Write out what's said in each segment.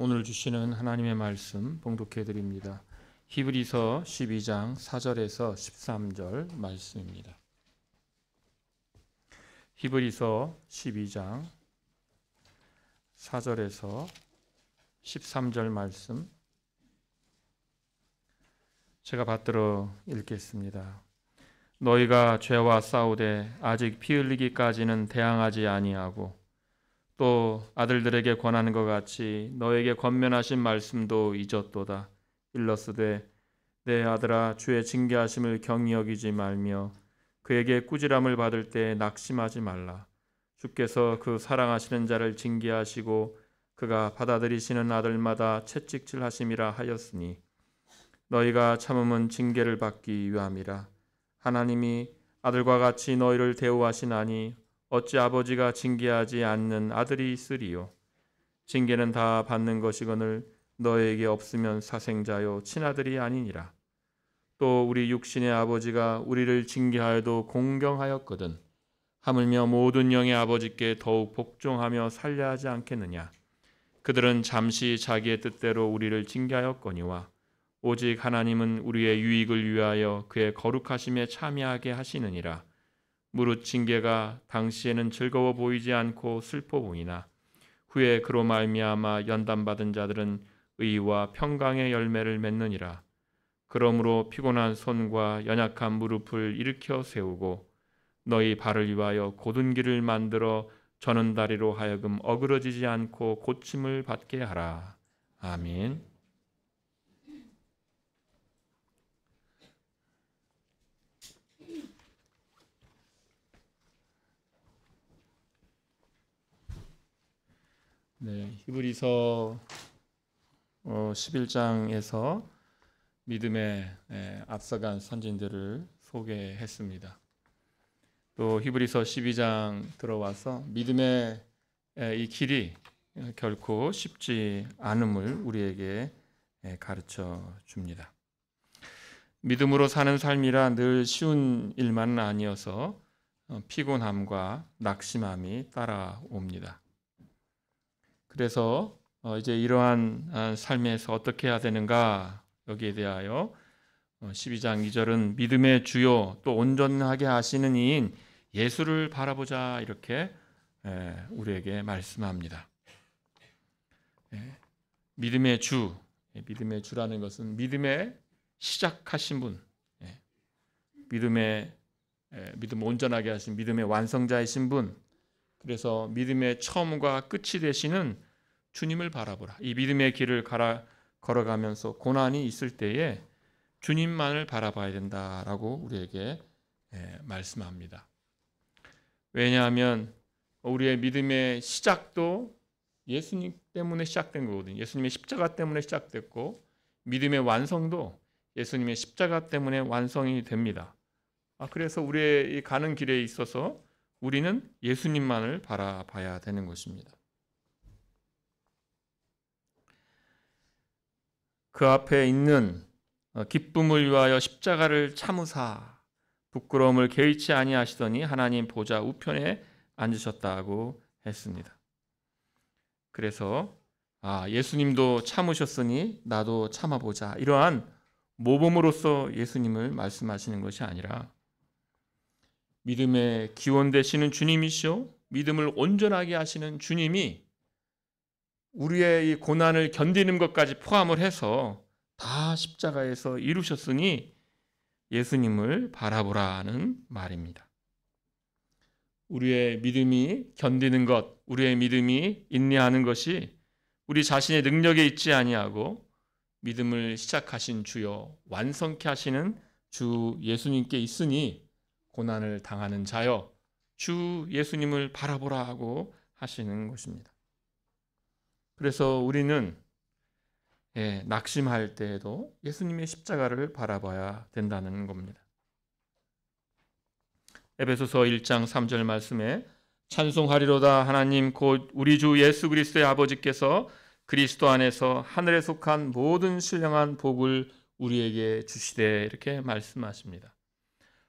오늘 주시는 하나님의 말씀 봉독해 드립니다. 히브리서 12장 4절에서 13절 말씀입니다. 히브리서 12장 4절에서 13절 말씀 제가 받들어 읽겠습니다. 너희가 죄와 싸우되 아직 피 흘리기까지는 대항하지 아니하고 또 아들들에게 권하는 것 같이 너에게 권면하신 말씀도 잊었도다. 일러스되 내 아들아 주의 징계하심을 경히 여기지 말며 그에게 꾸지람을 받을 때 낙심하지 말라. 주께서 그 사랑하시는 자를 징계하시고 그가 받아들이시는 아들마다 채찍질하심이라 하였으니 너희가 참음은 징계를 받기 위함이라. 하나님이 아들과 같이 너희를 대우하시나니 어찌 아버지가 징계하지 않는 아들이 있으리요. 징계는 다 받는 것이거늘 너에게 없으면 사생자요 친아들이 아니니라. 또 우리 육신의 아버지가 우리를 징계하여도 공경하였거든 하물며 모든 영의 아버지께 더욱 복종하며 살려하지 않겠느냐. 그들은 잠시 자기의 뜻대로 우리를 징계하였거니와 오직 하나님은 우리의 유익을 위하여 그의 거룩하심에 참여하게 하시느니라. 무릇 징계가 당시에는 즐거워 보이지 않고 슬퍼 보이나 후에 그로 말미암아 연단받은 자들은 의와 평강의 열매를 맺느니라. 그러므로 피곤한 손과 연약한 무릎을 일으켜 세우고 너희 발을 위하여 곧은 길을 만들어 저는 다리로 하여금 어그러지지 않고 고침을 받게 하라. 아멘. 네, 히브리서 11장에서 믿음에 앞서간 선진들을 소개했습니다. 또 히브리서 12장 들어와서 믿음의 이 길이 결코 쉽지 않음을 우리에게 가르쳐 줍니다. 믿음으로 사는 삶이라 늘 쉬운 일만은 아니어서 피곤함과 낙심함이 따라옵니다. 그래서 이제 이러한 삶에서 어떻게 해야 되는가 여기에 대하여 12장 2절은 믿음의 주요 또 온전하게 하시는 이인 예수를 바라보자 이렇게 우리에게 말씀합니다. 믿음의 주, 믿음의 주라는 것은 믿음의 시작하신 분, 믿음 온전하게 하신 믿음의 완성자이신 분, 그래서 믿음의 처음과 끝이 되시는 주님을 바라보라. 이 믿음의 길을 걸어가면서 고난이 있을 때에 주님만을 바라봐야 된다라고 우리에게 말씀합니다. 왜냐하면 우리의 믿음의 시작도 예수님 때문에 시작된 거거든요. 예수님의 십자가 때문에 시작됐고 믿음의 완성도 예수님의 십자가 때문에 완성이 됩니다. 그래서 우리의 가는 길에 있어서 우리는 예수님만을 바라봐야 되는 것입니다. 그 앞에 있는 기쁨을 위하여 십자가를 참으사 부끄러움을 개의치 아니하시더니 하나님 보좌 우편에 앉으셨다고 했습니다. 그래서 예수님도 참으셨으니 나도 참아보자, 이러한 모범으로서 예수님을 말씀하시는 것이 아니라 믿음의 기원 되시는 주님이시오, 믿음을 온전하게 하시는 주님이 우리의 이 고난을 견디는 것까지 포함을 해서 다 십자가에서 이루셨으니 예수님을 바라보라는 말입니다. 우리의 믿음이 견디는 것, 우리의 믿음이 인내하는 것이 우리 자신의 능력에 있지 아니하고 믿음을 시작하신 주여 완성케 하시는 주 예수님께 있으니 고난을 당하는 자여 주 예수님을 바라보라 하고 하시는 것입니다. 그래서 우리는 낙심할 때에도 예수님의 십자가를 바라봐야 된다는 겁니다. 에베소서 1장 3절 말씀에 찬송하리로다 하나님 곧 우리 주 예수 그리스도의 아버지께서 그리스도 안에서 하늘에 속한 모든 신령한 복을 우리에게 주시되 이렇게 말씀하십니다.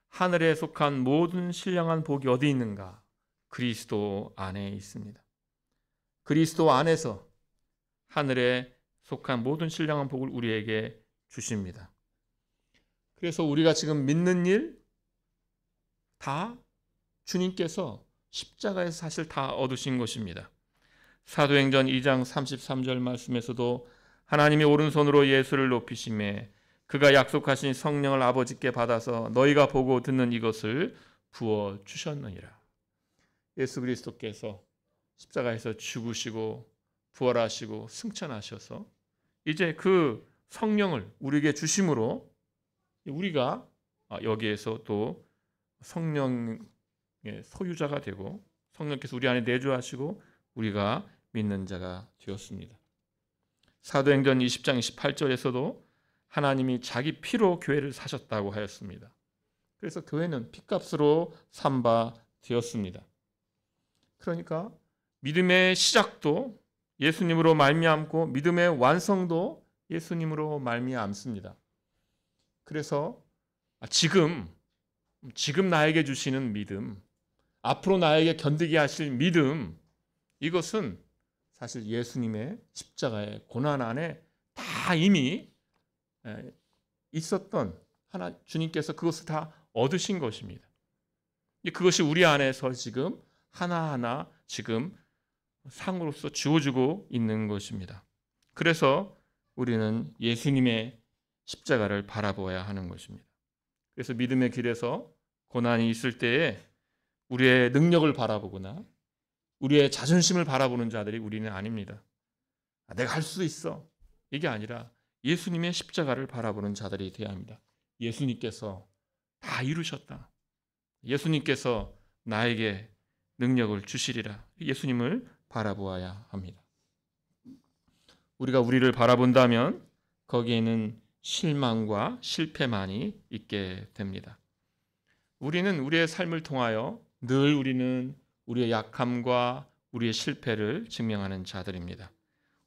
하늘에 속한 모든 신령한 복이 어디 있는가? 그리스도 안에 있습니다. 그리스도 안에서 하늘에 속한 모든 신령한 복을 우리에게 주십니다. 그래서 우리가 지금 믿는 일 다 주님께서 십자가에서 사실 다 얻으신 것입니다. 사도행전 2장 33절 말씀에서도 하나님이 오른손으로 예수를 높이시매 그가 약속하신 성령을 아버지께 받아서 너희가 보고 듣는 이것을 부어 주셨느니라. 예수 그리스도께서 십자가에서 죽으시고 부활하시고 승천하셔서 이제 그 성령을 우리에게 주심으로 우리가 여기에서 또 성령의 소유자가 되고 성령께서 우리 안에 내주하시고 우리가 믿는 자가 되었습니다. 사도행전 20장 28절에서도 하나님이 자기 피로 교회를 사셨다고 하였습니다. 그래서 교회는 피값으로 산 바 되었습니다. 그러니까 믿음의 시작도 예수님으로 말미암고 믿음의 완성도 예수님으로 말미암습니다. 그래서 지금 나에게 주시는 믿음, 앞으로 나에게 견디게 하실 믿음, 이것은 사실 예수님의 십자가의 고난 안에 다 이미 있었던 주님께서 그것을 다 얻으신 것입니다. 그것이 우리 안에서 지금 하나하나 지금 상으로서 주어지고 있는 것입니다. 그래서 우리는 예수님의 십자가를 바라보아야 하는 것입니다. 그래서 믿음의 길에서 고난이 있을 때에 우리의 능력을 바라보거나 우리의 자존심을 바라보는 자들이 우리는 아닙니다. 내가 할 수 있어. 이게 아니라 예수님의 십자가를 바라보는 자들이 되어야 합니다. 예수님께서 다 이루셨다. 예수님께서 나에게 능력을 주시리라. 예수님을 바라보아야 합니다. 우리가 우리를 바라본다면 거기에는 실망과 실패만이 있게 됩니다. 우리는 우리의 삶을 통하여 늘 우리는 우리의 약함과 우리의 실패를 증명하는 자들입니다.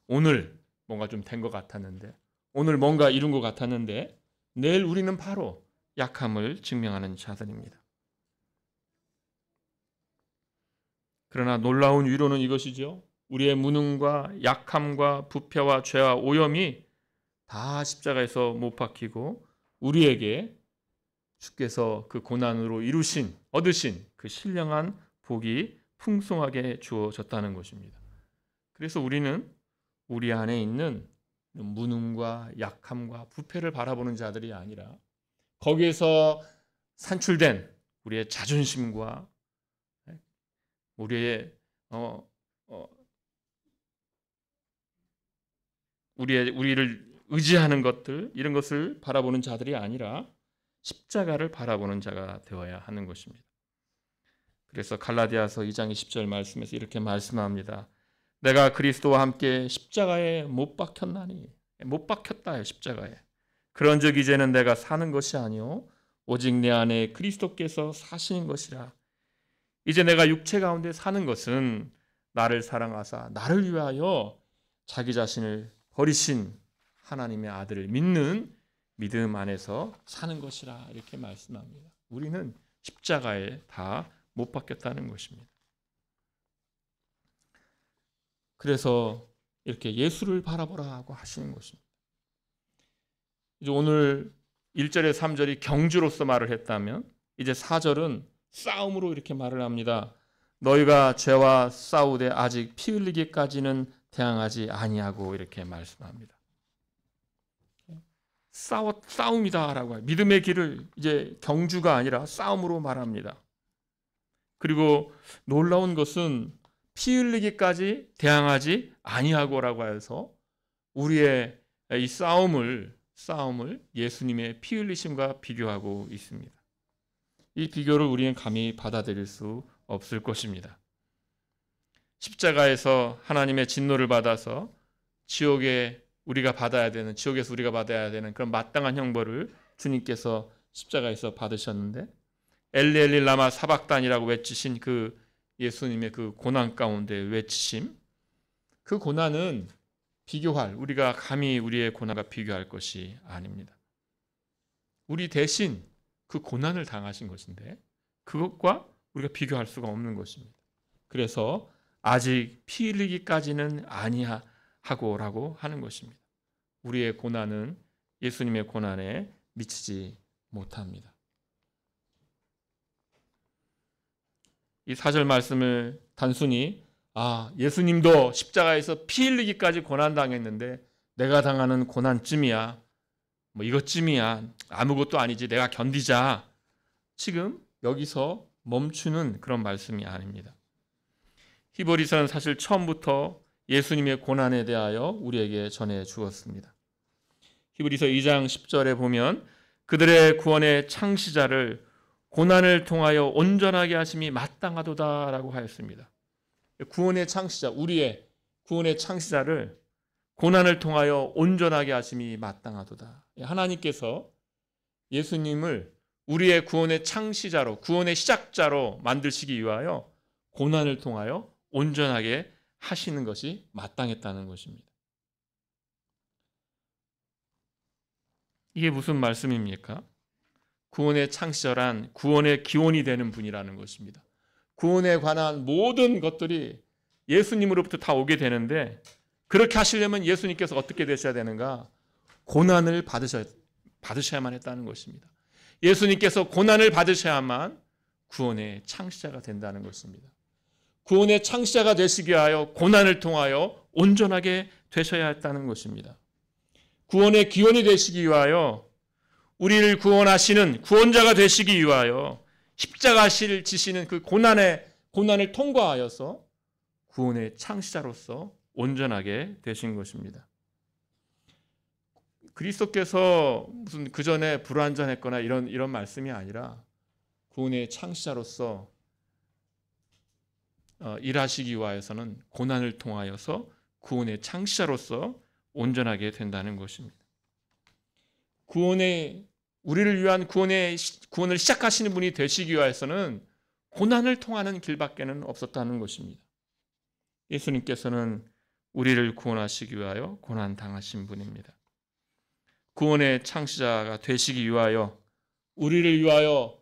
오늘 뭔가 좀 된 것 같았는데, 오늘 뭔가 이룬 것 같았는데 내일 우리는 바로 약함을 증명하는 자들입니다. 그러나 놀라운 위로는 이것이죠. 우리의 무능과 약함과 부패와 죄와 오염이 다 십자가에서 못 박히고 우리에게 주께서 그 고난으로 얻으신 그 신령한 복이 풍성하게 주어졌다는 것입니다. 그래서 우리는 우리 안에 있는 무능과 약함과 부패를 바라보는 자들이 아니라 거기에서 산출된 우리의 자존심과 우리를 의지하는 것들, 이런 것을 바라보는 자들이 아니라 십자가를 바라보는 자가 되어야 하는 것입니다. 그래서 갈라디아서 2장 20절 말씀에서 이렇게 말씀합니다. 내가 그리스도와 함께 십자가에 못 박혔나니, 못 박혔다 십자가에. 그런즉 이제는 내가 사는 것이 아니요 오직 내 안에 그리스도께서 사시는 것이라. 이제 내가 육체 가운데 사는 것은 나를 사랑하사 나를 위하여 자기 자신을 버리신 하나님의 아들을 믿는 믿음 안에서 사는 것이라 이렇게 말씀합니다. 우리는 십자가에 다 못 박혔다는 것입니다. 그래서 이렇게 예수를 바라보라 하고 하시는 것입니다. 이제 오늘 1절에 3절이 경주로서 말을 했다면 이제 4절은 싸움으로 이렇게 말을 합니다. 너희가 죄와 싸우되 아직 피 흘리기까지는 대항하지 아니하고 이렇게 말씀합니다. 싸움이다라고 해요. 믿음의 길을 이제 경주가 아니라 싸움으로 말합니다. 그리고 놀라운 것은 피 흘리기까지 대항하지 아니하고라고 해서 우리의 이 싸움을 예수님의 피 흘리심과 비교하고 있습니다. 이 비교를 우리는 감히 받아들일 수 없을 것입니다. 십자가에서 하나님의 진노를 받아서 지옥에서 우리가 받아야 되는 그런 마땅한 형벌을 주님께서 십자가에서 받으셨는데 엘리 엘리 라마 사박단이라고 외치신 그 예수님의 그 고난 가운데 외치심, 그 고난은 우리가 감히 우리의 고난과 비교할 것이 아닙니다. 우리 대신 그 고난을 당하신 것인데 그것과 우리가 비교할 수가 없는 것입니다. 그래서 아직 피 흘리기까지는 하고라고 하는 것입니다. 우리의 고난은 예수님의 고난에 미치지 못합니다. 이 4절 말씀을 단순히 예수님도 십자가에서 피 흘리기까지 고난당했는데 내가 당하는 고난쯤이야, 이것쯤이야, 아무것도 아니지, 내가 견디자, 지금 여기서 멈추는 그런 말씀이 아닙니다. 히브리서는 사실 처음부터 예수님의 고난에 대하여 우리에게 전해 주었습니다. 히브리서 2장 10절에 보면 그들의 구원의 창시자를 고난을 통하여 온전하게 하심이 마땅하도다라고 하였습니다. 구원의 창시자, 우리의 구원의 창시자를 고난을 통하여 온전하게 하심이 마땅하도다. 하나님께서 예수님을 우리의 구원의 창시자로, 구원의 시작자로 만드시기 위하여 고난을 통하여 온전하게 하시는 것이 마땅했다는 것입니다. 이게 무슨 말씀입니까? 구원의 창시자란 구원의 기원이 되는 분이라는 것입니다. 구원에 관한 모든 것들이 예수님으로부터 다 오게 되는데, 그렇게 하시려면 예수님께서 어떻게 되셔야 되는가? 고난을 받으셔야만 했다는 것입니다. 예수님께서 고난을 받으셔야만 구원의 창시자가 된다는 것입니다. 구원의 창시자가 되시기 위하여 고난을 통하여 온전하게 되셔야 했다는 것입니다. 구원의 기원이 되시기 위하여, 우리를 구원하시는 구원자가 되시기 위하여 십자가를 지시는 그 고난을 통과하여서 구원의 창시자로서 온전하게 되신 것입니다. 그리스도께서 무슨 그 전에 불완전했거나 이런 말씀이 아니라 구원의 창시자로서 일하시기 위하여서는 고난을 통하여서 구원의 창시자로서 온전하게 된다는 것입니다. 우리를 위한 구원을 시작하시는 분이 되시기 위해서는 고난을 통하는 길밖에는 없었다는 것입니다. 예수님께서는 우리를 구원하시기 위하여 고난 당하신 분입니다. 구원의 창시자가 되시기 위하여, 우리를 위하여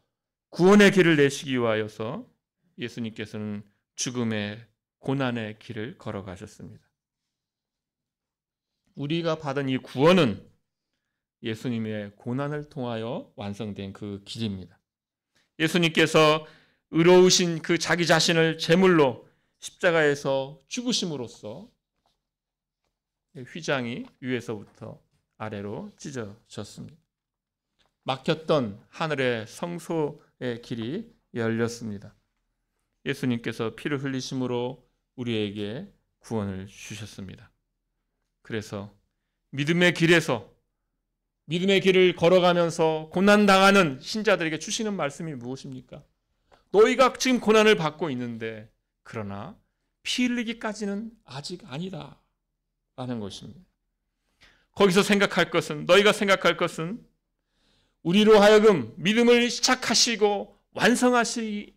구원의 길을 내시기 위하여서 예수님께서는 죽음의 고난의 길을 걸어가셨습니다. 우리가 받은 이 구원은 예수님의 고난을 통하여 완성된 그 길입니다. 예수님께서 의로우신 그 자기 자신을 제물로 십자가에서 죽으심으로써 휘장이 위에서부터 아래로 찢어졌습니다. 막혔던 하늘의 성소의 길이 열렸습니다. 예수님께서 피를 흘리심으로 우리에게 구원을 주셨습니다. 그래서 믿음의 길을 걸어가면서 고난당하는 신자들에게 주시는 말씀이 무엇입니까? 너희가 지금 고난을 받고 있는데, 그러나 피 흘리기까지는 아직 아니다 라는 것입니다. 거기서 너희가 생각할 것은 우리로 하여금 믿음을 시작하시고 완성하시는,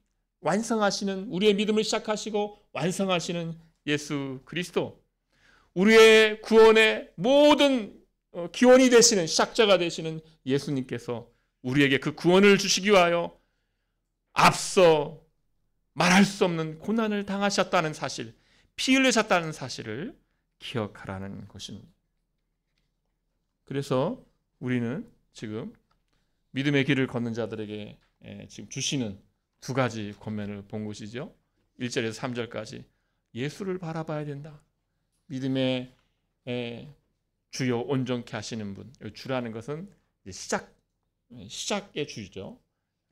우리의 믿음을 시작하시고 완성하시는 예수 그리스도, 우리의 구원의 모든 기원이 되시는, 시작자가 되시는 예수님께서 우리에게 그 구원을 주시기 위하여 앞서 말할 수 없는 고난을 당하셨다는 사실, 피 흘리셨다는 사실을 기억하라는 것입니다. 그래서 우리는 지금 믿음의 길을 걷는 자들에게 지금 주시는 두 가지 권면을 본 것이죠. 1절에서 3절까지 예수를 바라봐야 된다. 믿음의 주요 온전케 하시는 분. 주라는 것은 시작의 주죠.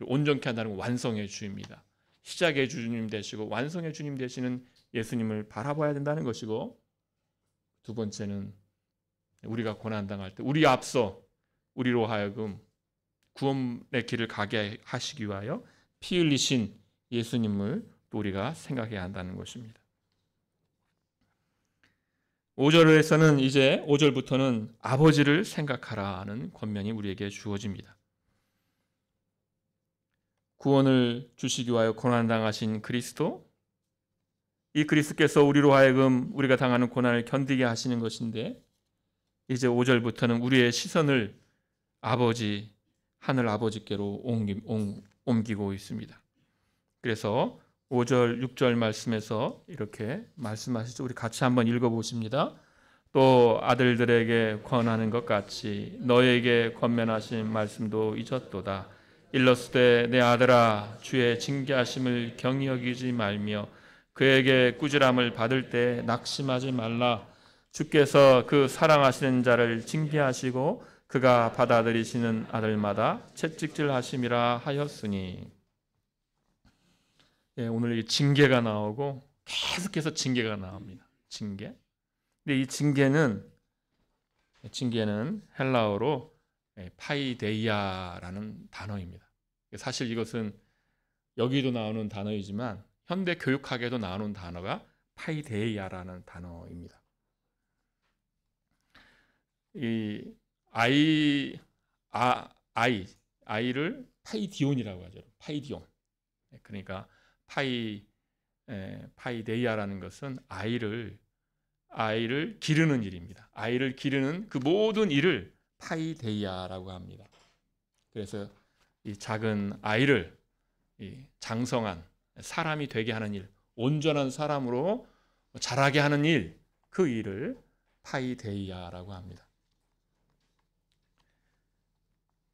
온전케 한다는 건 완성의 주입니다. 시작의 주님 되시고 완성의 주님 되시는 예수님을 바라봐야 된다는 것이고, 두 번째는 우리가 고난당할 때 우리 앞서 우리로 하여금 구원의 길을 가게 하시기 위하여 피 흘리신 예수님을 또 우리가 생각해야 한다는 것입니다. 5절에서는 이제 5절부터는 아버지를 생각하라는 권면이 우리에게 주어집니다. 구원을 주시기 위하여 고난당하신 그리스도, 이 그리스도께서 우리로 하여금 우리가 당하는 고난을 견디게 하시는 것인데, 이제 5절부터는 우리의 시선을 하늘 아버지께로 옮기고 있습니다. 그래서 5절, 6절 말씀에서 이렇게 말씀하시죠. 우리 같이 한번 읽어보십니다. 또 아들들에게 권하는 것 같이 너에게 권면하신 말씀도 잊었도다. 일러스되 내 아들아 주의 징계하심을 경히 여기지 말며 그에게 꾸지람을 받을 때 낙심하지 말라. 주께서 그 사랑하시는 자를 징계하시고 그가 받아들이시는 아들마다 채찍질하심이라 하였으니. 예, 오늘 이 징계가 나오고 계속해서 징계가 나옵니다. 징계. 근데 이 징계는 헬라어로 파이데이아라는 단어입니다. 사실 이것은 여기도 나오는 단어이지만 현대 교육학에도 나오는 단어가 파이데이아라는 단어입니다. 이 아이를 파이디온이라고 하죠. 파이디온. 그러니까 파이데이아라는 것은 아이를 기르는 일입니다. 아이를 기르는 그 모든 일을 파이데이아라고 합니다. 그래서 이 작은 아이를 장성한 사람이 되게 하는 일, 온전한 사람으로 자라게 하는 일, 그 일을 파이데이아라고 합니다.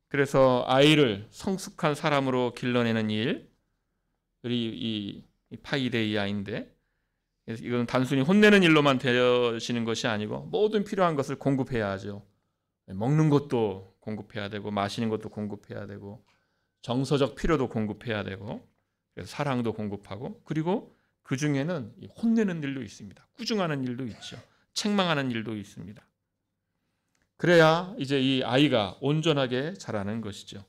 그래서 아이를 성숙한 사람으로 길러내는 일이 이 파이데이아인데, 이건 단순히 혼내는 일로만 되어지는 것이 아니고 모든 필요한 것을 공급해야 하죠. 먹는 것도 공급해야 되고 마시는 것도 공급해야 되고 정서적 필요도 공급해야 되고 그래서 사랑도 공급하고, 그리고 그 중에는 혼내는 일도 있습니다. 꾸중하는 일도 있죠. 책망하는 일도 있습니다. 그래야 이제 이 아이가 온전하게 자라는 것이죠.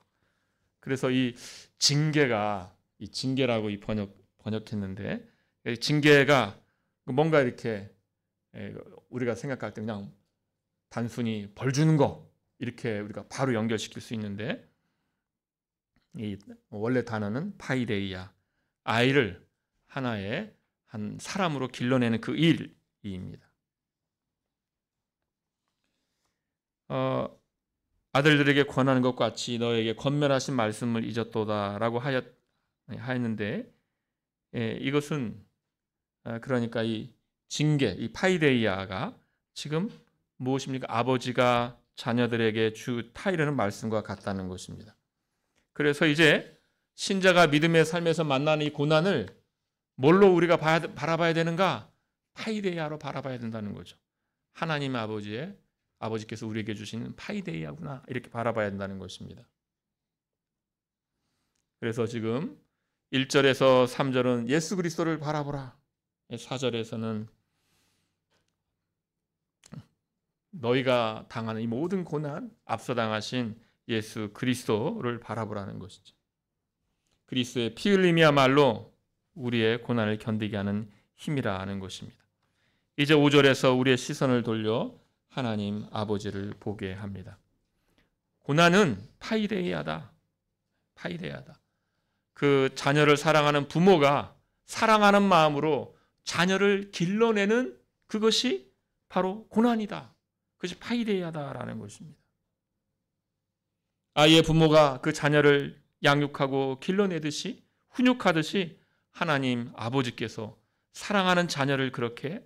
그래서 이 징계라고 번역했는데, 징계가 뭔가 이렇게 우리가 생각할 때 그냥 단순히 벌 주는 거 이렇게 우리가 바로 연결시킬 수 있는데, 이 원래 단어는 파이데이아, 아이를 하나의 한 사람으로 길러내는 그 일입니다. 아들들에게 권하는 것 같이 너에게 권면하신 말씀을 잊었도다라고 하였는데, 이것은 그러니까 이 징계, 이 파이데이아가 지금 무엇입니까? 아버지가 자녀들에게 타이르는 말씀과 같다는 것입니다. 그래서 이제 신자가 믿음의 삶에서 만나는 이 고난을 뭘로 우리가 바라봐야 되는가? 파이데이아로 바라봐야 된다는 거죠. 하나님 아버지께서 우리에게 주시는 파이데이아구나, 이렇게 바라봐야 된다는 것입니다. 그래서 지금 1절에서 3절은 예수 그리스도를 바라보라. 4절에서는 너희가 당하는 이 모든 고난, 앞서 당하신 예수 그리스도를 바라보라는 것이죠. 그리스도의 피 흘림이야말로 우리의 고난을 견디게 하는 힘이라는 것입니다. 이제 5절에서 우리의 시선을 돌려 하나님 아버지를 보게 합니다. 고난은 파이데이아다. 그 자녀를 사랑하는 부모가 사랑하는 마음으로 자녀를 길러내는 그것이 바로 고난이다. 그것이 파이데이아다라는 것입니다. 아이의 부모가 그 자녀를 양육하고 길러내듯이, 훈육하듯이 하나님 아버지께서 사랑하는 자녀를 그렇게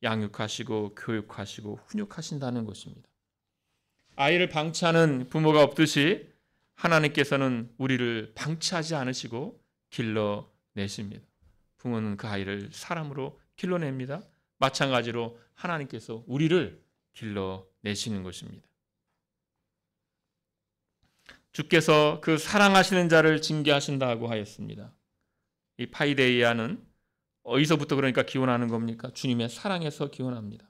양육하시고 교육하시고 훈육하신다는 것입니다. 아이를 방치하는 부모가 없듯이 하나님께서는 우리를 방치하지 않으시고 길러내십니다. 부모는 그 아이를 사람으로 길러냅니다. 마찬가지로 하나님께서 우리를 길러내시는 것입니다. 주께서 그 사랑하시는 자를 징계하신다고 하였습니다. 이 파이데이아는 어디서부터 그러니까 기원하는 겁니까? 주님의 사랑에서 기원합니다.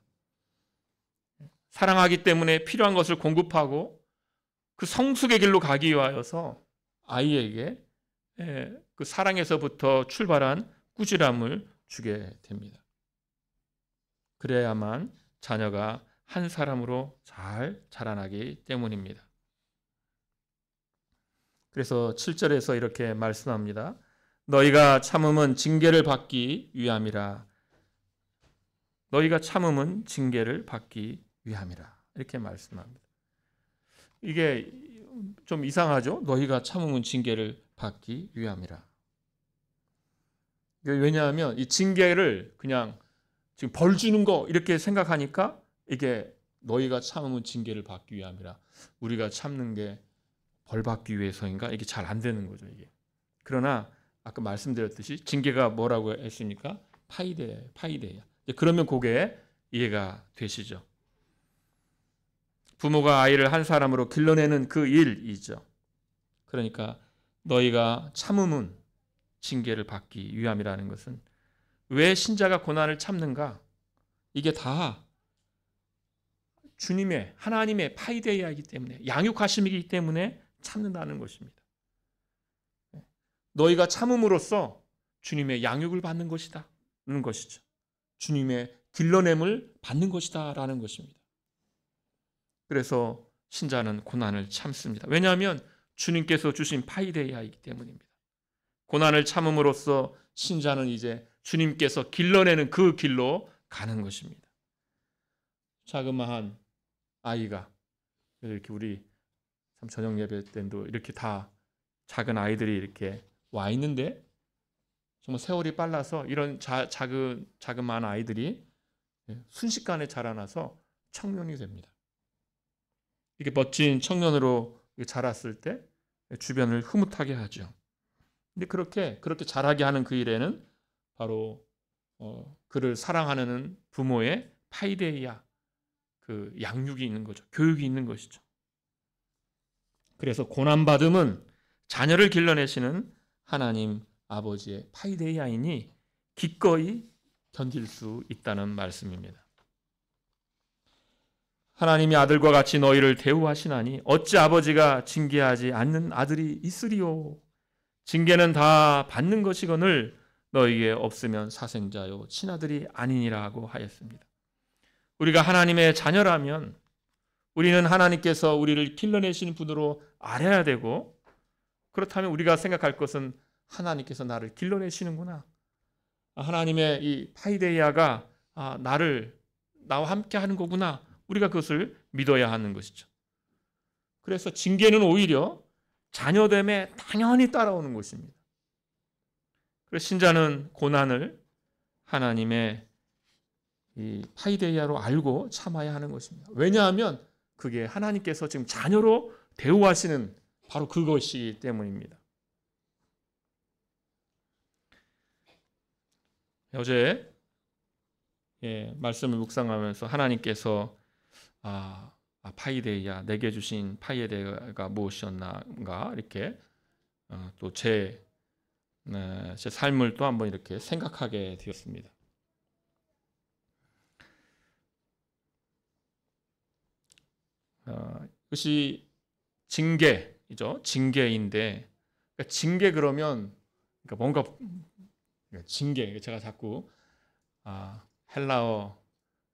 사랑하기 때문에 필요한 것을 공급하고 그 성숙의 길로 가기 위하여서 아이에게 그 사랑에서부터 출발한 꾸지람을 주게 됩니다. 그래야만 자녀가 한 사람으로 잘 자라나기 때문입니다. 그래서 7절에서 이렇게 말씀합니다. 너희가 참음은 징계를 받기 위함이라. 너희가 참음은 징계를 받기 위함이라. 이렇게 말씀합니다. 이게 좀 이상하죠? 너희가 참음은 징계를 받기 위함이라. 왜냐하면 이 징계를 그냥 지금 벌 주는 거 이렇게 생각하니까 이게 너희가 참으면 징계를 받기 위함이라. 우리가 참는 게 벌 받기 위해서인가? 이게 잘 안 되는 거죠, 이게. 그러나 아까 말씀드렸듯이 징계가 뭐라고 했습니까? 파이데야. 그러면 그게 이해가 되시죠? 부모가 아이를 한 사람으로 길러내는 그 일이죠. 그러니까 너희가 참음은 징계를 받기 위함이라는 것은 왜 신자가 고난을 참는가? 이게 다 주님의 하나님의 파이데이아이기 때문에 양육하심이기 때문에 참는다는 것입니다. 너희가 참음으로써 주님의 양육을 받는 것이다는 것이죠. 주님의 길러냄을 받는 것이다라는 것입니다. 그래서 신자는 고난을 참습니다. 왜냐하면 주님께서 주신 파이데이아이기 때문입니다. 고난을 참음으로써 신자는 이제 주님께서 길러내는 그 길로 가는 것입니다. 자그마한 아이가 이렇게 우리 참 저녁 예배 때도 이렇게 다 작은 아이들이 이렇게 와 있는데 정말 세월이 빨라서 이런 자그마한 아이들이 순식간에 자라나서 청년이 됩니다. 이렇게 멋진 청년으로 자랐을 때 주변을 흐뭇하게 하죠. 근데 그렇게 자라게 하는 그 일에는 바로 그를 사랑하는 부모의 파이데이아, 그 양육이 있는 거죠. 교육이 있는 것이죠. 그래서 고난받음은 자녀를 길러내시는 하나님 아버지의 파이데이아이니 기꺼이 견딜 수 있다는 말씀입니다. 하나님이 아들과 같이 너희를 대우하시나니 어찌 아버지가 징계하지 않는 아들이 있으리요. 징계는 다 받는 것이거늘 너희에게 없으면 사생자요 친아들이 아니니라고 하였습니다. 우리가 하나님의 자녀라면 우리는 하나님께서 우리를 길러내시는 분으로 알아야 되고, 그렇다면 우리가 생각할 것은 하나님께서 나를 길러내시는구나. 하나님의 이 파이데이아가 나와 함께 하는 거구나. 우리가 그것을 믿어야 하는 것이죠. 그래서 징계는 오히려 자녀됨에 당연히 따라오는 것입니다. 그래서 신자는 고난을 하나님의 이 파이데이아로 알고 참아야 하는 것입니다. 왜냐하면 그게 하나님께서 지금 자녀로 대우하시는 바로 그것이기 때문입니다. 어제 말씀을 묵상하면서 하나님께서 파이데이아, 내게 주신 파이데이아가 무엇이었나가 이렇게 또 제 삶을 또 한번 이렇게 생각하게 되었습니다. 이것이 징계이죠. 징계인데, 그러니까 징계 그러면 뭔가 징계, 제가 자꾸 헬라어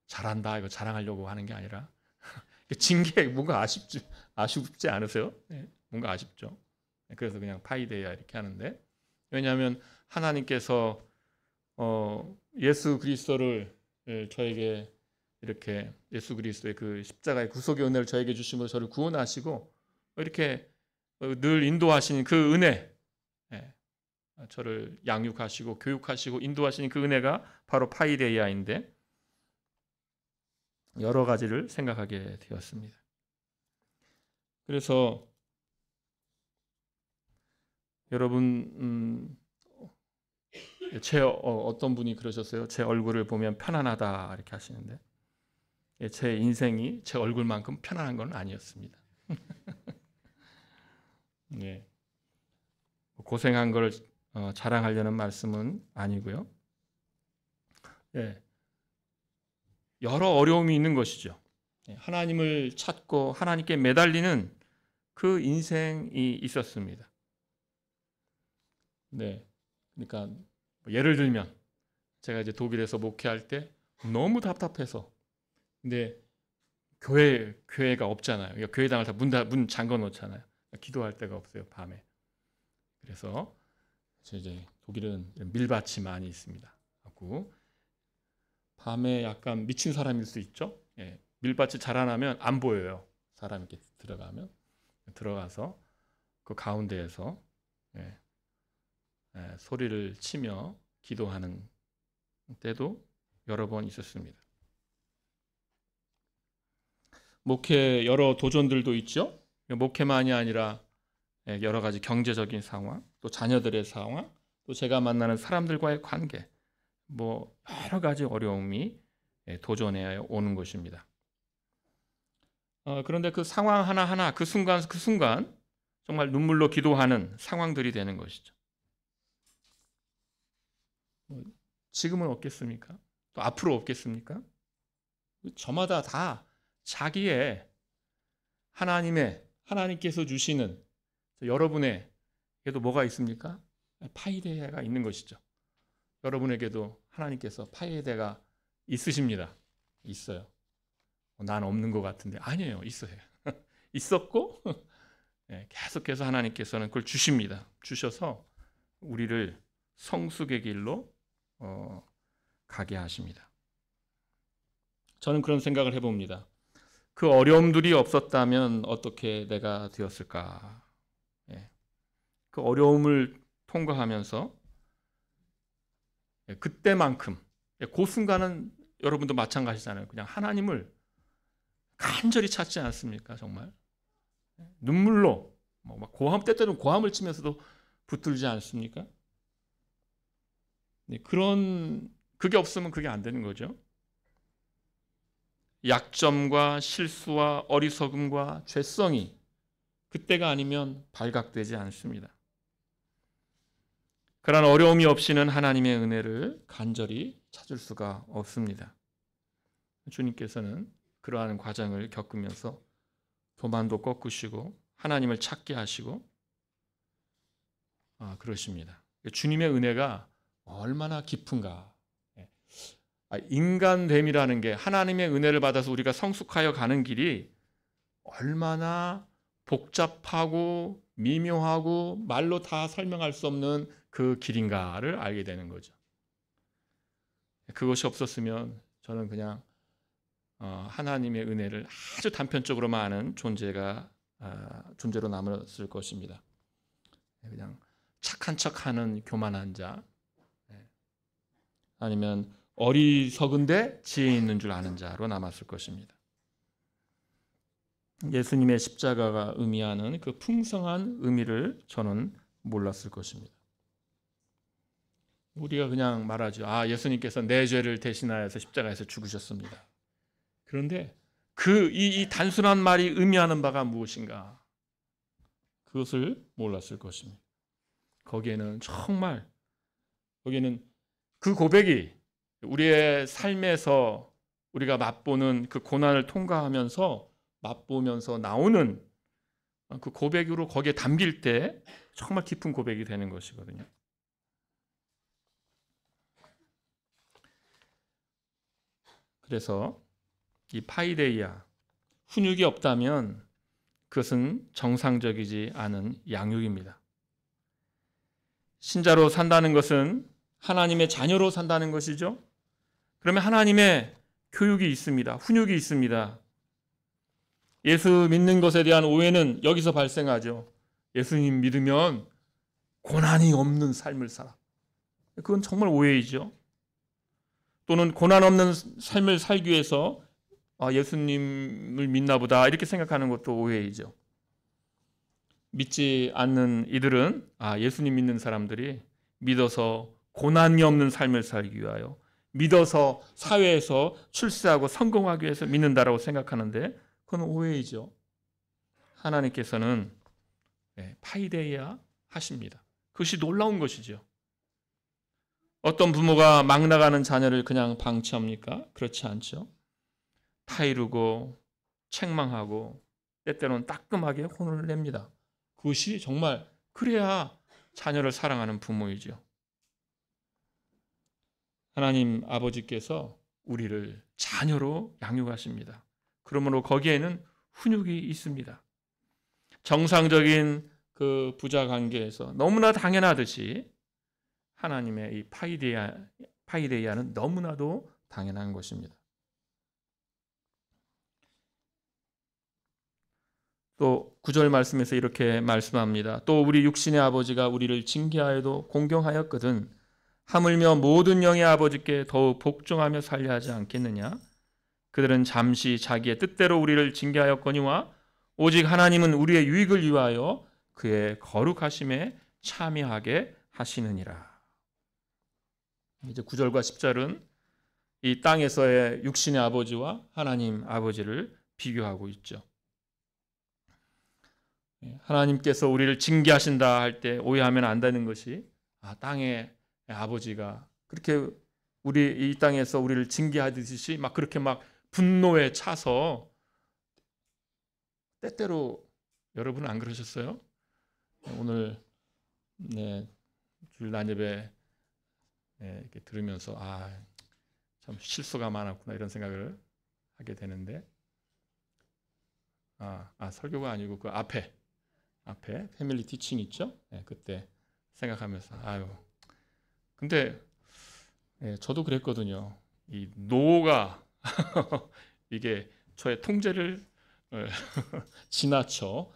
잘한다 이거 자랑하려고 하는 게 아니라 징계 뭔가 아쉽지 않으세요? 뭔가 아쉽죠. 그래서 그냥 파이데이아 이렇게 하는데, 왜냐하면 하나님께서 예수 그리스도를 저에게 이렇게 예수 그리스도의 그 십자가의 구속의 은혜를 저에게 주심으로 저를 구원하시고 이렇게 늘 인도하시는 그 은혜, 저를 양육하시고 교육하시고 인도하시는 그 은혜가 바로 파이데이아인데 여러 가지를 생각하게 되었습니다. 그래서 여러분 어떤 분이 그러셨어요. 제 얼굴을 보면 편안하다 이렇게 하시는데 제 인생이 제 얼굴만큼 편안한 건 아니었습니다. 네. 고생한 걸 자랑하려는 말씀은 아니고요. 여러 어려움이 있는 것이죠. 하나님을 찾고 하나님께 매달리는 그 인생이 있었습니다. 네. 그러니까 예를 들면 제가 이제 독일에서 목회할 때 너무 답답해서, 근데 교회가 없잖아요. 그러니까 교회당을 다 문 잠궈 놓잖아요. 기도할 데가 없어요, 밤에. 그래서 이제 독일은 밀밭이 많이 있습니다. 하고 밤에 약간 미친 사람일 수 있죠. 밀밭이 자라나면 안 보여요. 사람이 이렇게 들어가서 그 가운데에서 소리를 치며 기도하는 때도 여러 번 있었습니다. 목회 여러 도전들도 있죠. 목회만이 아니라 여러 가지 경제적인 상황, 또 자녀들의 상황, 또 제가 만나는 사람들과의 관계, 뭐 여러 가지 어려움이 도전해 오는 것입니다. 그런데 그 상황 하나하나 그 순간 정말 눈물로 기도하는 상황들이 되는 것이죠. 지금은 없겠습니까? 또 앞으로 없겠습니까? 저마다 다 자기의 하나님께서 주시는 여러분에게도 뭐가 있습니까? 파이데가 있는 것이죠. 여러분에게도 하나님께서 파이데가 있으십니다. 있어요. 난 없는 것 같은데 아니에요. 있어요. 있었고 계속해서 하나님께서는 그걸 주십니다. 주셔서 우리를 성숙의 길로 가게 하십니다. 저는 그런 생각을 해봅니다. 그 어려움들이 없었다면 어떻게 내가 되었을까? 그 어려움을 통과하면서 그때만큼 그 순간은 여러분도 마찬가지잖아요. 그냥 하나님을 간절히 찾지 않습니까? 정말 눈물로 막 때때로는 고함을 치면서도 붙들지 않습니까? 그게 없으면 그게 안 되는 거죠. 약점과 실수와 어리석음과 죄성이 그때가 아니면 발각되지 않습니다. 그러한 어려움이 없이는 하나님의 은혜를 간절히 찾을 수가 없습니다. 주님께서는 그러한 과정을 겪으면서 교만도 꺾으시고 하나님을 찾게 하시고 그러십니다. 주님의 은혜가 얼마나 깊은가. 인간됨이라는 게 하나님의 은혜를 받아서 우리가 성숙하여 가는 길이 얼마나 복잡하고 미묘하고 말로 다 설명할 수 없는 그 길인가를 알게 되는 거죠. 그것이 없었으면 저는 그냥 하나님의 은혜를 아주 단편적으로만 아는 존재로 남았을 것입니다. 그냥 착한 척하는 교만한 자, 아니면 어리석은데 지혜 있는 줄 아는 자로 남았을 것입니다. 예수님의 십자가가 의미하는 그 풍성한 의미를 저는 몰랐을 것입니다. 우리가 그냥 말하죠. 예수님께서 내 죄를 대신하여서 십자가에서 죽으셨습니다. 그런데 이 단순한 말이 의미하는 바가 무엇인가? 그것을 몰랐을 것입니다. 거기에는 그 고백이 우리의 삶에서 우리가 맛보는 그 고난을 통과하면서 맛보면서 나오는 그 고백으로 거기에 담길 때 정말 깊은 고백이 되는 것이거든요. 그래서 이 파이데이아, 훈육이 없다면 그것은 정상적이지 않은 양육입니다. 신자로 산다는 것은 하나님의 자녀로 산다는 것이죠. 그러면 하나님의 교육이 있습니다. 훈육이 있습니다. 예수 믿는 것에 대한 오해는 여기서 발생하죠. 예수님 믿으면 고난이 없는 삶을 살아. 그건 정말 오해이죠. 또는 고난 없는 삶을 살기 위해서 예수님을 믿나 보다 이렇게 생각하는 것도 오해이죠. 믿지 않는 이들은 예수님 믿는 사람들이 믿어서 고난이 없는 삶을 살기 위하여 믿어서 사회에서 출세하고 성공하기 위해서 믿는다라고 생각하는데 그건 오해이죠. 하나님께서는 파이데이아 하십니다. 그것이 놀라운 것이죠. 어떤 부모가 막 나가는 자녀를 그냥 방치합니까? 그렇지 않죠. 타이르고 책망하고 때때로는 따끔하게 혼을 냅니다. 그것이 정말 그래야 자녀를 사랑하는 부모이죠. 하나님 아버지께서 우리를 자녀로 양육하십니다. 그러므로 거기에는 훈육이 있습니다. 정상적인 그 부자 관계에서 너무나 당연하듯이 하나님의 이 파이데이아는 너무나도 당연한 것입니다. 또 9절 말씀에서 이렇게 말씀합니다. 또 우리 육신의 아버지가 우리를 징계하여도 공경하였거든 하물며 모든 영의 아버지께 더욱 복종하며 살려 하지 않겠느냐? 그들은 잠시 자기의 뜻대로 우리를 징계하였거니와 오직 하나님은 우리의 유익을 위하여 그의 거룩하심에 참여하게 하시느니라. 이제 9절과 10절은 이 땅에서의 육신의 아버지와 하나님 아버지를 비교하고 있죠. 하나님께서 우리를 징계하신다 할 때 오해하면 안 되는 것이 땅의 아버지가 그렇게 우리 이 땅에서 우리를 징계하듯이 막 그렇게 막 분노에 차서 때때로 여러분 안 그러셨어요? 오늘 주일 낮예배 이렇게 들으면서 참 실수가 많았구나 이런 생각을 하게 되는데 설교가 아니고 그 앞에 패밀리 티칭 있죠? 그때 생각하면서 근데 저도 그랬거든요. 이 노가 이게 저의 통제를 지나쳐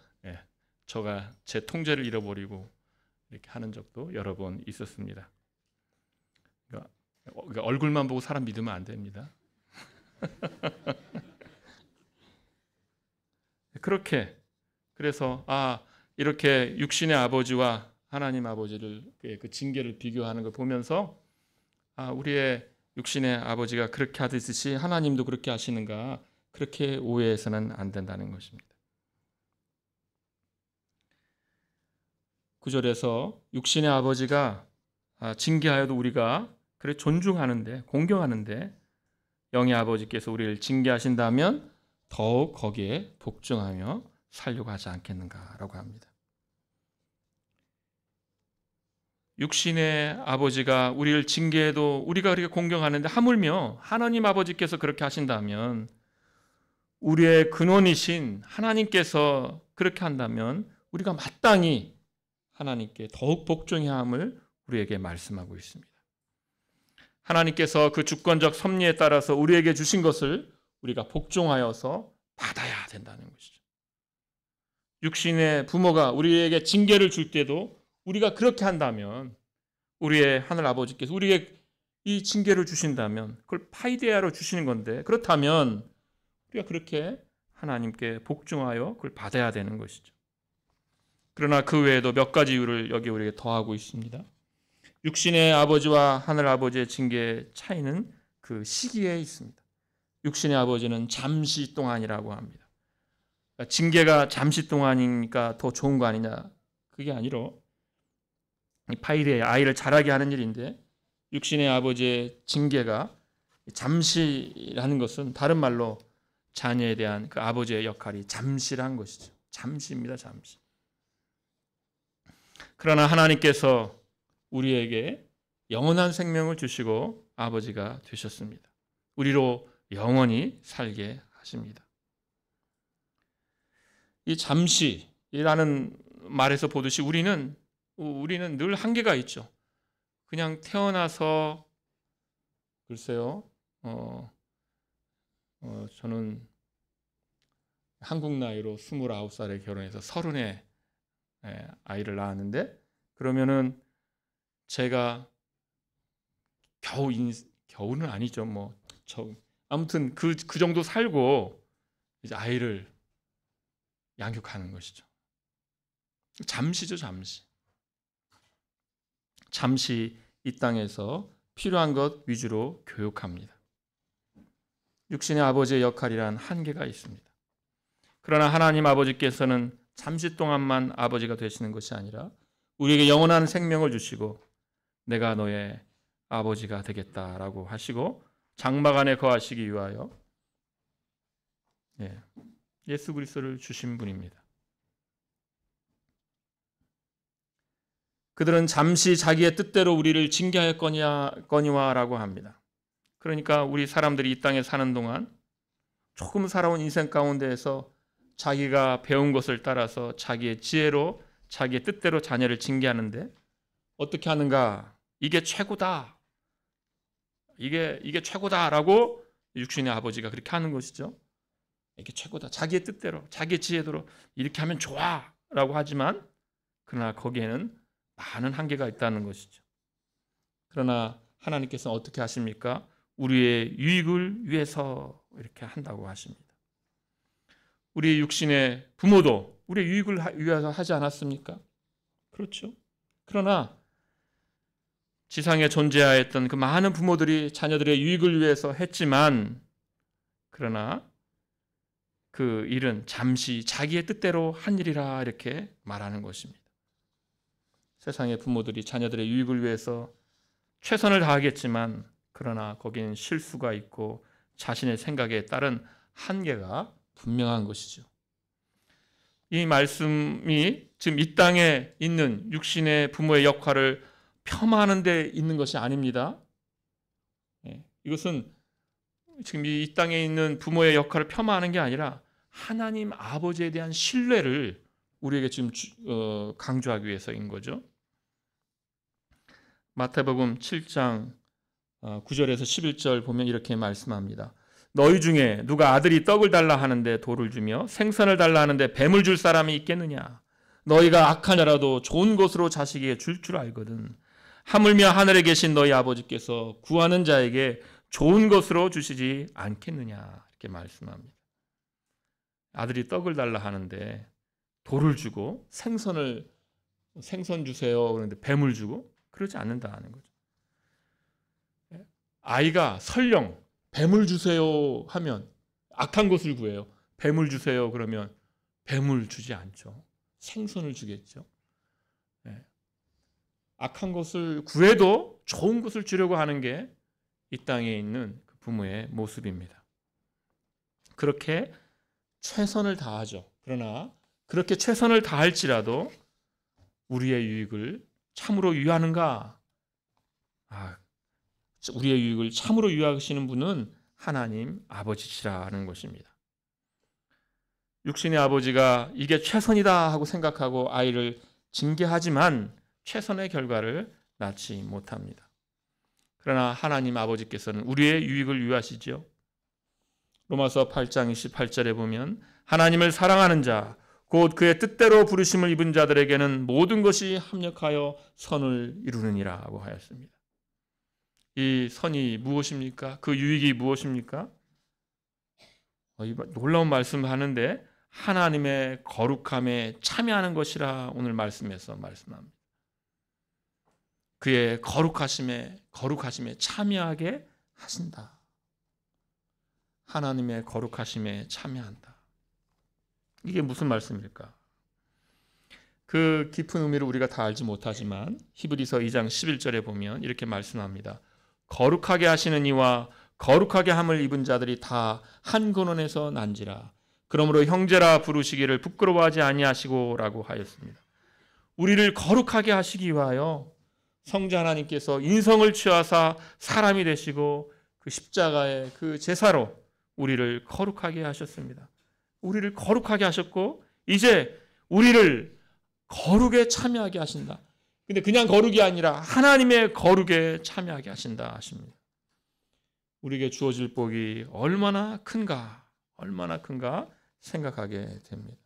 저가 제 통제를 잃어버리고 이렇게 하는 적도 여러 번 있었습니다. 그러니까 얼굴만 보고 사람 믿으면 안 됩니다. 그래서 이렇게 육신의 아버지와 하나님 아버지를 그 징계를 비교하는 걸 보면서 우리의 육신의 아버지가 그렇게 하듯이 하나님도 그렇게 하시는가 그렇게 오해해서는 안 된다는 것입니다. 9절에서 육신의 아버지가 징계하여도 우리가 그래 존중하는데 공경하는데 영의 아버지께서 우리를 징계하신다면 더욱 거기에 복종하며 살려고 하지 않겠는가라고 합니다. 육신의 아버지가 우리를 징계해도 우리가 그렇게 공경하는데 하물며 하나님 아버지께서 그렇게 하신다면 우리의 근원이신 하나님께서 그렇게 한다면 우리가 마땅히 하나님께 더욱 복종해야 함을 우리에게 말씀하고 있습니다. 하나님께서 그 주권적 섭리에 따라서 우리에게 주신 것을 우리가 복종하여서 받아야 된다는 것이죠. 육신의 부모가 우리에게 징계를 줄 때도 우리가 그렇게 한다면 우리의 하늘 아버지께서 우리에게 이 징계를 주신다면 그걸 파이데아로 주시는 건데 그렇다면 우리가 그렇게 하나님께 복종하여 그걸 받아야 되는 것이죠. 그러나 그 외에도 몇 가지 이유를 여기 우리에게 더하고 있습니다. 육신의 아버지와 하늘 아버지의 징계의 차이는 그 시기에 있습니다. 육신의 아버지는 잠시 동안이라고 합니다. 그러니까 징계가 잠시 동안이니까 더 좋은 거 아니냐 그게 아니라 파이레 아이를 자라게 하는 일인데 육신의 아버지의 징계가 잠시라는 것은 다른 말로 자녀에 대한 그 아버지의 역할이 잠시란 것이죠. 잠시입니다. 잠시. 그러나 하나님께서 우리에게 영원한 생명을 주시고 아버지가 되셨습니다. 우리로 영원히 살게 하십니다. 이 잠시라는 말에서 보듯이 우리는 늘 한계가 있죠. 그냥 태어나서 글쎄요. 저는 한국 나이로 29살에 결혼해서 30에 아이를 낳았는데 그러면은 제가 겨우는 아니죠. 아무튼 그 정도 살고 이제 아이를 양육하는 것이죠. 잠시죠, 잠시. 잠시 이 땅에서 필요한 것 위주로 교육합니다. 육신의 아버지의 역할이란 한계가 있습니다. 그러나 하나님 아버지께서는 잠시 동안만 아버지가 되시는 것이 아니라 우리에게 영원한 생명을 주시고 내가 너의 아버지가 되겠다라고 하시고 장막 안에 거하시기 위하여 예수 그리스도를 주신 분입니다. 그들은 잠시 자기의 뜻대로 우리를 징계하였거니와라고 합니다. 그러니까 우리 사람들이 이 땅에 사는 동안 조금 살아온 인생 가운데에서 자기가 배운 것을 따라서 자기의 지혜로 자기의 뜻대로 자녀를 징계하는데 어떻게 하는가? 이게 최고다. 이게 최고다라고 육신의 아버지가 그렇게 하는 것이죠. 이게 최고다. 자기의 뜻대로, 자기의 지혜대로 이렇게 하면 좋아라고 하지만 그러나 거기에는 많은 한계가 있다는 것이죠. 그러나 하나님께서는 어떻게 하십니까? 우리의 유익을 위해서 이렇게 한다고 하십니다. 우리 육신의 부모도 우리의 유익을 위해서 하지 않았습니까? 그렇죠. 그러나 지상에 존재하였던 그 많은 부모들이 자녀들의 유익을 위해서 했지만, 그러나 그 일은 잠시 자기의 뜻대로 한 일이라 이렇게 말하는 것입니다. 세상의 부모들이 자녀들의 유익을 위해서 최선을 다하겠지만, 그러나 거기는 실수가 있고 자신의 생각에 따른 한계가 분명한 것이죠. 이 말씀이 지금 이 땅에 있는 육신의 부모의 역할을 폄하하는 데 있는 것이 아닙니다. 이것은 지금 이 땅에 있는 부모의 역할을 폄하하는 게 아니라 하나님 아버지에 대한 신뢰를 우리에게 지금 강조하기 위해서인 거죠. 마태복음 7장 9절에서 11절 보면 이렇게 말씀합니다. 너희 중에 누가 아들이 떡을 달라 하는데 돌을 주며 생선을 달라 하는데 뱀을 줄 사람이 있겠느냐? 너희가 악하냐라도 좋은 것으로 자식에게 줄 줄 알거든. 하물며 하늘에 계신 너희 아버지께서 구하는 자에게 좋은 것으로 주시지 않겠느냐? 이렇게 말씀합니다. 아들이 떡을 달라 하는데 돌을 주고 생선 주세요 그런데 뱀을 주고 그러지 않는다는 거죠. 아이가 설령 뱀을 주세요 하면 악한 것을 구해요. 뱀을 주세요 그러면 뱀을 주지 않죠. 생선을 주겠죠. 악한 것을 구해도 좋은 것을 주려고 하는 게 이 땅에 있는 그 부모의 모습입니다. 그렇게 최선을 다하죠. 그러나 그렇게 최선을 다할지라도 우리의 유익을 참으로 위하는가? 우리의 유익을 참으로 위하시는 분은 하나님 아버지시라는 것입니다. 육신의 아버지가 이게 최선이다 하고 생각하고 아이를 징계하지만 최선의 결과를 낳지 못합니다. 그러나 하나님 아버지께서는 우리의 유익을 위하시죠. 로마서 8장 28절에 보면 하나님을 사랑하는 자, 곧 그의 뜻대로 부르심을 입은 자들에게는 모든 것이 합력하여 선을 이루느니라고 하였습니다. 이 선이 무엇입니까? 그 유익이 무엇입니까? 놀라운 말씀을 하는데 하나님의 거룩함에 참여하는 것이라 오늘 말씀에서 말씀합니다. 그의 거룩하심에 참여하게 하신다. 하나님의 거룩하심에 참여한다. 이게 무슨 말씀일까? 그 깊은 의미를 우리가 다 알지 못하지만 히브리서 2장 11절에 보면 이렇게 말씀합니다. 거룩하게 하시는 이와 거룩하게 함을 입은 자들이 다 한 근원에서 난지라. 그러므로 형제라 부르시기를 부끄러워하지 아니하시고라고 하였습니다. 우리를 거룩하게 하시기 위하여 성자 하나님께서 인성을 취하사 사람이 되시고 그 십자가의 그 제사로 우리를 거룩하게 하셨습니다. 우리를 거룩하게 하셨고 이제 우리를 거룩에 참여하게 하신다. 근데 그냥 거룩이 아니라 하나님의 거룩에 참여하게 하신다 하십니다. 우리에게 주어질 복이 얼마나 큰가 생각하게 됩니다.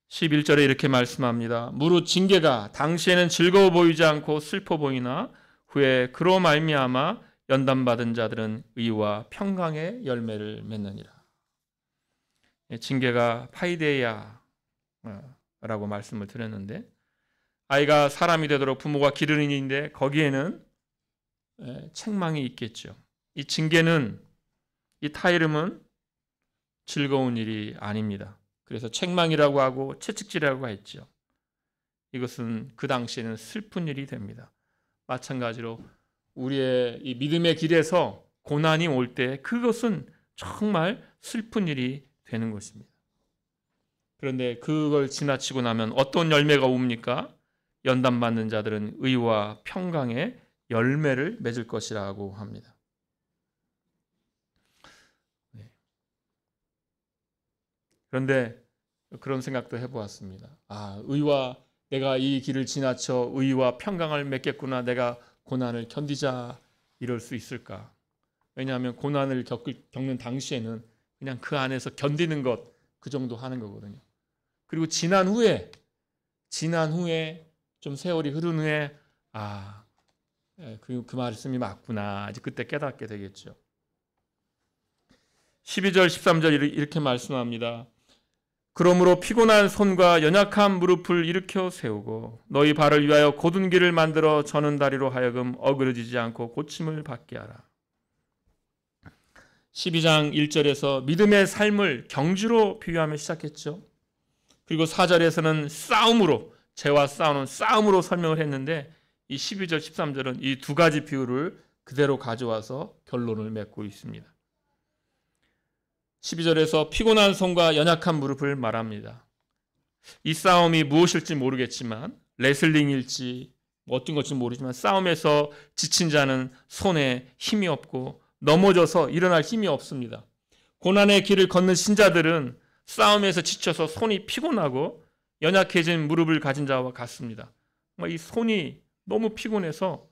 11절에 이렇게 말씀합니다. 무릇 징계가 당시에는 즐거워 보이지 않고 슬퍼 보이나 후에 그로 말미암아 연단받은 자들은 의와 평강의 열매를 맺느니라. 징계가 파이데이아라고 말씀을 드렸는데 아이가 사람이 되도록 부모가 기르는 일인데 거기에는 책망이 있겠죠. 이 징계는 이 타이름은 즐거운 일이 아닙니다. 그래서 책망이라고 하고 채찍질이라고 했죠. 이것은 그 당시에는 슬픈 일이 됩니다. 마찬가지로 우리의 이 믿음의 길에서 고난이 올 때 그것은 정말 슬픈 일이 되는 것입니다. 그런데 그걸 지나치고 나면 어떤 열매가 옵니까? 연단받는 자들은 의와 평강의 열매를 맺을 것이라고 합니다. 그런데 그런 생각도 해보았습니다. 내가 이 길을 지나쳐 의와 평강을 맺겠구나. 내가 고난을 견디자 이럴 수 있을까? 왜냐하면 고난을 겪는 당시에는 그냥 그 안에서 견디는 것 그 정도 하는 거거든요. 그리고 지난 후에 좀 세월이 흐른 후에 그 말씀이 맞구나. 이제 그때 깨닫게 되겠죠. 12절 13절 이렇게 말씀합니다. 그러므로 피곤한 손과 연약한 무릎을 일으켜 세우고 너희 발을 위하여 곧은 길을 만들어 저는 다리로 하여금 어그러지지 않고 고침을 받게 하라. 12장 1절에서 믿음의 삶을 경주로 비유하며 시작했죠. 그리고 4절에서는 싸움으로, 죄와 싸우는 싸움으로 설명을 했는데 이 12절 13절은 이 두 가지 비유를 그대로 가져와서 결론을 맺고 있습니다. 12절에서 피곤한 손과 연약한 무릎을 말합니다. 이 싸움이 무엇일지 모르겠지만 레슬링일지 어떤 것인지 모르지만 싸움에서 지친 자는 손에 힘이 없고 넘어져서 일어날 힘이 없습니다. 고난의 길을 걷는 신자들은 싸움에서 지쳐서 손이 피곤하고 연약해진 무릎을 가진 자와 같습니다. 이 손이 너무 피곤해서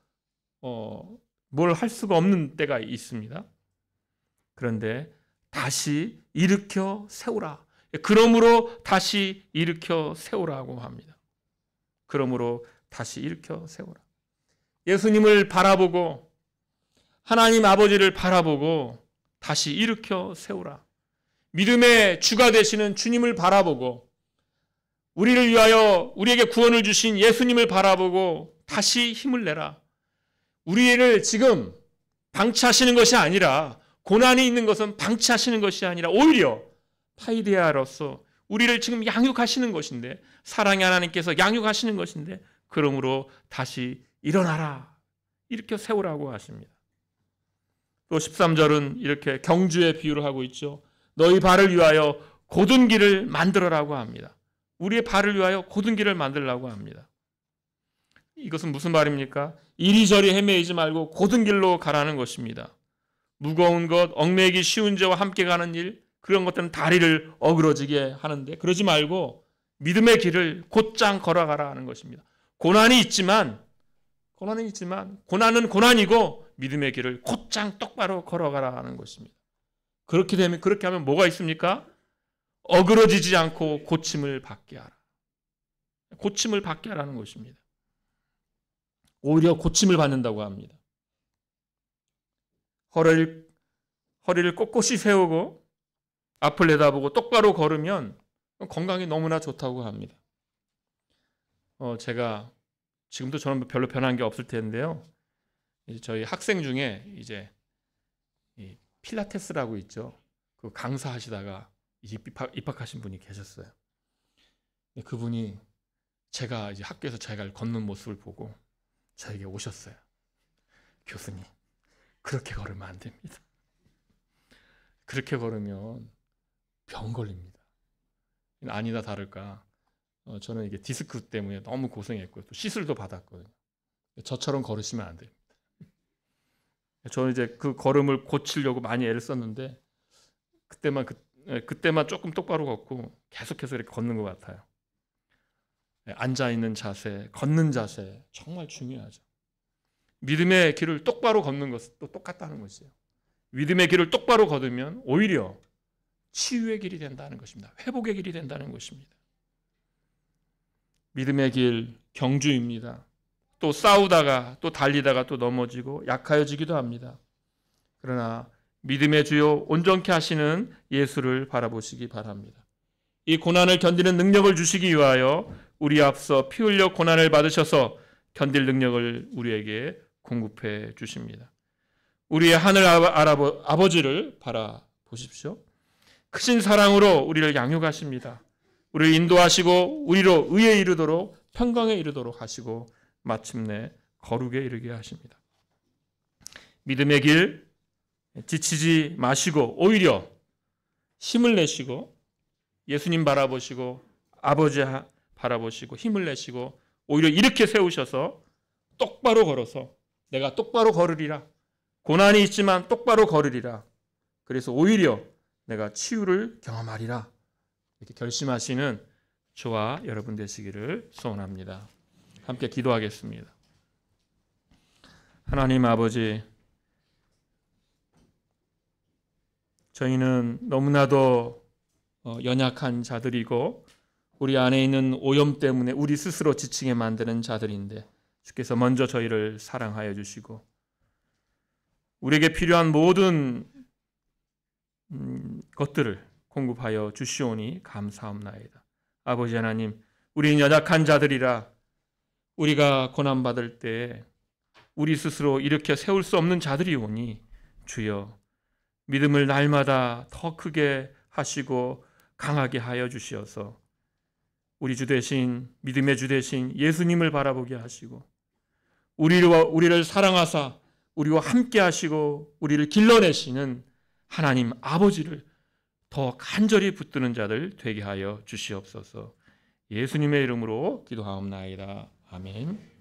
뭘 할 수가 없는 때가 있습니다. 그런데 다시 일으켜 세우라. 그러므로 다시 일으켜 세우라고 합니다. 그러므로 다시 일으켜 세우라. 예수님을 바라보고 하나님 아버지를 바라보고 다시 일으켜 세우라. 믿음의 주가 되시는 주님을 바라보고 우리를 위하여 우리에게 구원을 주신 예수님을 바라보고 다시 힘을 내라. 우리를 지금 방치하시는 것이 아니라 고난이 있는 것은 방치하시는 것이 아니라 오히려 파이데아로서 우리를 지금 양육하시는 것인데 사랑의 하나님께서 양육하시는 것인데 그러므로 다시 일어나라. 일으켜 세우라고 하십니다. 또 13절은 이렇게 경주의 비유를 하고 있죠. 너희 발을 위하여 곧은 길을 만들어라고 합니다. 우리의 발을 위하여 곧은 길을 만들라고 합니다. 이것은 무슨 말입니까? 이리저리 헤매이지 말고 곧은 길로 가라는 것입니다. 무거운 것, 얽매이기 쉬운 죄와 함께 가는 일, 그런 것들은 다리를 어그러지게 하는데 그러지 말고 믿음의 길을 곧장 걸어가라 하는 것입니다. 고난은 있지만 고난은 고난이고 믿음의 길을 곧장 똑바로 걸어가라 하는 것입니다. 그렇게 하면 뭐가 있습니까? 어그러지지 않고 고침을 받게 하라. 고침을 받게 하라는 것입니다. 오히려 고침을 받는다고 합니다. 허리를 꼿꼿이 세우고 앞을 내다보고 똑바로 걸으면 건강에 너무나 좋다고 합니다. 제가 지금도 저는 별로 변한 게 없을 텐데요. 저희 학생 중에 이제 필라테스라고 있죠. 그 강사하시다가 입학하신 분이 계셨어요. 그분이 제가 이제 학교에서 제가 걷는 모습을 보고 저에게 오셨어요. 교수님, 그렇게 걸으면 안 됩니다. 그렇게 걸으면 병 걸립니다. 아니다 다를까. 저는 이게 디스크 때문에 너무 고생했고 또 시술도 받았거든요. 저처럼 걸으시면 안 됩니다. 저는 이제 그 걸음을 고치려고 많이 애를 썼는데 그때만 조금 똑바로 걷고 계속해서 이렇게 걷는 것 같아요. 앉아 있는 자세, 걷는 자세 정말 중요하죠. 믿음의 길을 똑바로 걷는 것도 똑같다는 것이에요. 믿음의 길을 똑바로 걸으면 오히려 치유의 길이 된다는 것입니다. 회복의 길이 된다는 것입니다. 믿음의 길 경주입니다. 또 싸우다가 또 달리다가 또 넘어지고 약하여지기도 합니다. 그러나 믿음의 주요 온전케 하시는 예수를 바라보시기 바랍니다. 이 고난을 견디는 능력을 주시기 위하여 우리 앞서 피 흘려 고난을 받으셔서 견딜 능력을 우리에게 공급해 주십니다. 우리의 하늘 아버지를 바라보십시오. 크신 사랑으로 우리를 양육하십니다. 우리를 인도하시고 우리로 의에 이르도록 평강에 이르도록 하시고 마침내 거룩에 이르게 하십니다. 믿음의 길 지치지 마시고 오히려 힘을 내시고 예수님 바라보시고 아버지 바라보시고 힘을 내시고 오히려 이렇게 세우셔서 똑바로 걸어서 내가 똑바로 걸으리라. 고난이 있지만 똑바로 걸으리라. 그래서 오히려 내가 치유를 경험하리라. 이렇게 결심하시는 저와 여러분 되시기를 소원합니다. 함께 기도하겠습니다. 하나님 아버지, 저희는 너무나도 연약한 자들이고 우리 안에 있는 오염 때문에 우리 스스로 지치게 만드는 자들인데 주께서 먼저 저희를 사랑하여 주시고 우리에게 필요한 모든 것들을 공급하여 주시오니 감사합나이다. 아버지 하나님, 우리는 연약한 자들이라 우리가 고난받을 때 우리 스스로 일으켜 세울 수 없는 자들이오니 주여 믿음을 날마다 더 크게 하시고 강하게 하여 주시어서 우리 주 되신 믿음의 주 되신 예수님을 바라보게 하시고 우리를 사랑하사 우리와 함께 하시고 우리를 길러내시는 하나님 아버지를 더 간절히 붙드는 자들 되게 하여 주시옵소서. 예수님의 이름으로 기도하옵나이다. 아멘.